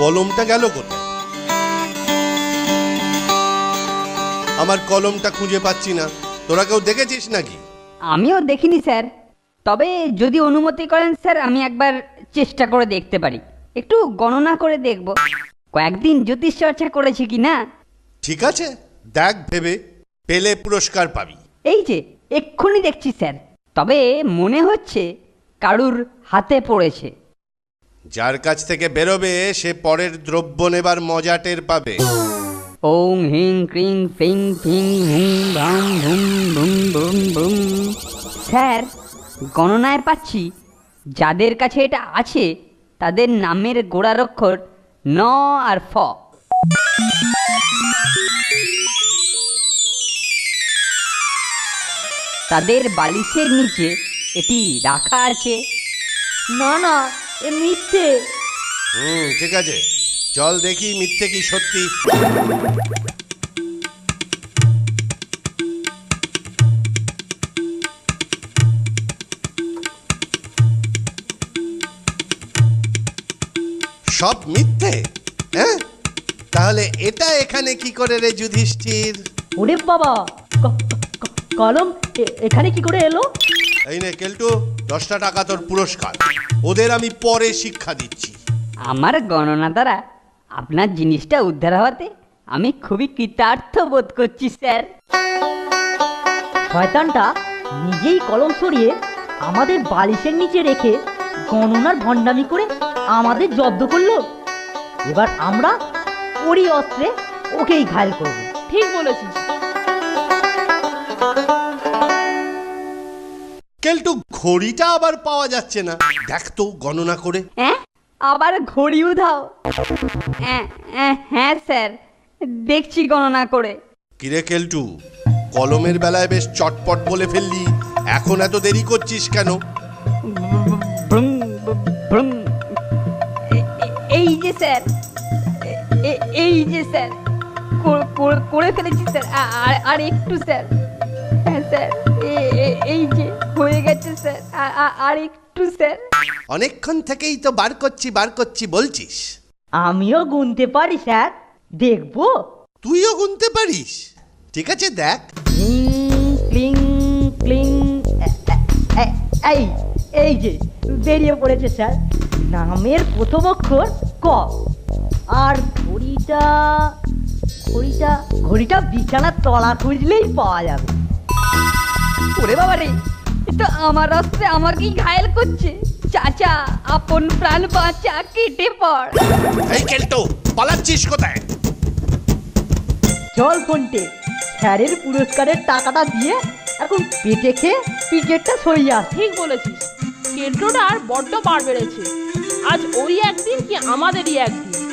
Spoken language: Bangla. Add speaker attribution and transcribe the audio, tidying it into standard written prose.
Speaker 1: কলমটা গেল কোথায়? আমার কলমটা খুঁজে পাচ্ছি না। তোরা কেউ দেখেছিস নাকি?
Speaker 2: আমিও দেখিনি স্যার, তবে যদি অনুমতি করেন স্যার আমি একবার চেষ্টা করে দেখতে পারি, একটু গণনা করে দেখব কয়েকদিন জ্যোতিষ চর্চা করেছি কি না।
Speaker 1: ঠিক আছে, দেখ, ভেবে পেলে পুরস্কার পাবি।
Speaker 2: এই যে এক্ষুনি দেখছি স্যার, তবে মনে হচ্ছে কারুর হাতে পড়েছে।
Speaker 1: যার কাছ থেকে বেরোবে সে পরের দ্রব্য নেবার মজা টের পাবে।
Speaker 2: ওং হিং ক্রিং ফিং ফিং হুম ভাম ভুম ভুম ভুম ভুম। স্যার, গণনায় পাচ্ছি যাদের কাছে এটা আছে তাদের নামের গোড়ার অক্ষর ন আর ফ। তাদের বালিশের নিচে এটি রাখা আছে।
Speaker 3: না না, এ মিথ্যে।
Speaker 1: ঠিক আছে, চল দেখি মিথ্যে কি সত্যি। সব মিথ্যে? হ্যাঁ, তাহলে এটা এখানে কি করে রে যুধিষ্ঠির?
Speaker 3: ওরে বাবা, কলম এখানে কি করে এলো?
Speaker 1: এই নে কেলটু, 10টা টাকা তোর পুরস্কার। ওদের আমি পরে শিক্ষা দিচ্ছি।
Speaker 2: আমার গণনা দ্বারা আপনার জিনিসটা উদ্ধার হওয়াতে আমি খুবই কৃতার্থ বোধ করছি স্যার।
Speaker 3: শয়তানটা নিজেই কলম সরিয়ে আমাদের বালিশের নিচে রেখে গণনার ভণ্ডামি করে আমাদের জব্দ করলো। এবার আমরা ওরই অস্ত্রে ওকেই ঘায়েল করব।
Speaker 4: ঠিক বলেছিস।
Speaker 1: কেলটু, ঘড়িটা আবার পাওয়া যাচ্ছে না, দেখ তো গণনা করে।
Speaker 2: হ্যাঁ, আবার ঘড়ি উধাও? হ্যাঁ স্যার, দেখছি গণনা করে।
Speaker 1: কিরে কেলটু, কলমের বেলায় বেশ চটপট বলে ফেললি, এখন এত দেরি করছিস কেন?
Speaker 2: এই যে স্যার, এই যে স্যার, করে ফেলেছি স্যার। আর একটু স্যার। হ্যাঁ স্যার, এই যে হয়ে গেছে স্যার। আর একটু স্যার।
Speaker 1: অনেকক্ষণ থেকেই তো বার করছি বলছিস।
Speaker 3: আমিও গুনতে পারি স্যার, দেখবো?
Speaker 1: তুইও গুনতে পারিস? ঠিক আছে, দেখ।
Speaker 3: ক্লিং ক্লিং, এই যে বেরিয়ে পড়েছে স্যার। নামের প্রথম অক্ষর ক। আর ঘড়িটা বিছানার তলা খুঁজলেই পাওয়া যাবে।
Speaker 2: ওরে বাবা রে, এটা আমার অস্ত্রে আমাকেই ঘায়েল করছে। চাচা, আপন প্রাণ বাঁচা, কেটে পড়।
Speaker 1: এই কেলটু, পালাচ্ছিস কোথায়?
Speaker 3: চল ফোনটে, স্যারের পুরস্কারের টাকাটা দিয়ে এখন পেটে খেয়ে পিকেটটা সরিয়ে আস।
Speaker 4: ঠিক বলেছিস, কেন্দ্রটা আর বড্ড বার বেড়েছে। আজ ওরই একদিন কি আমাদেরই একদিন।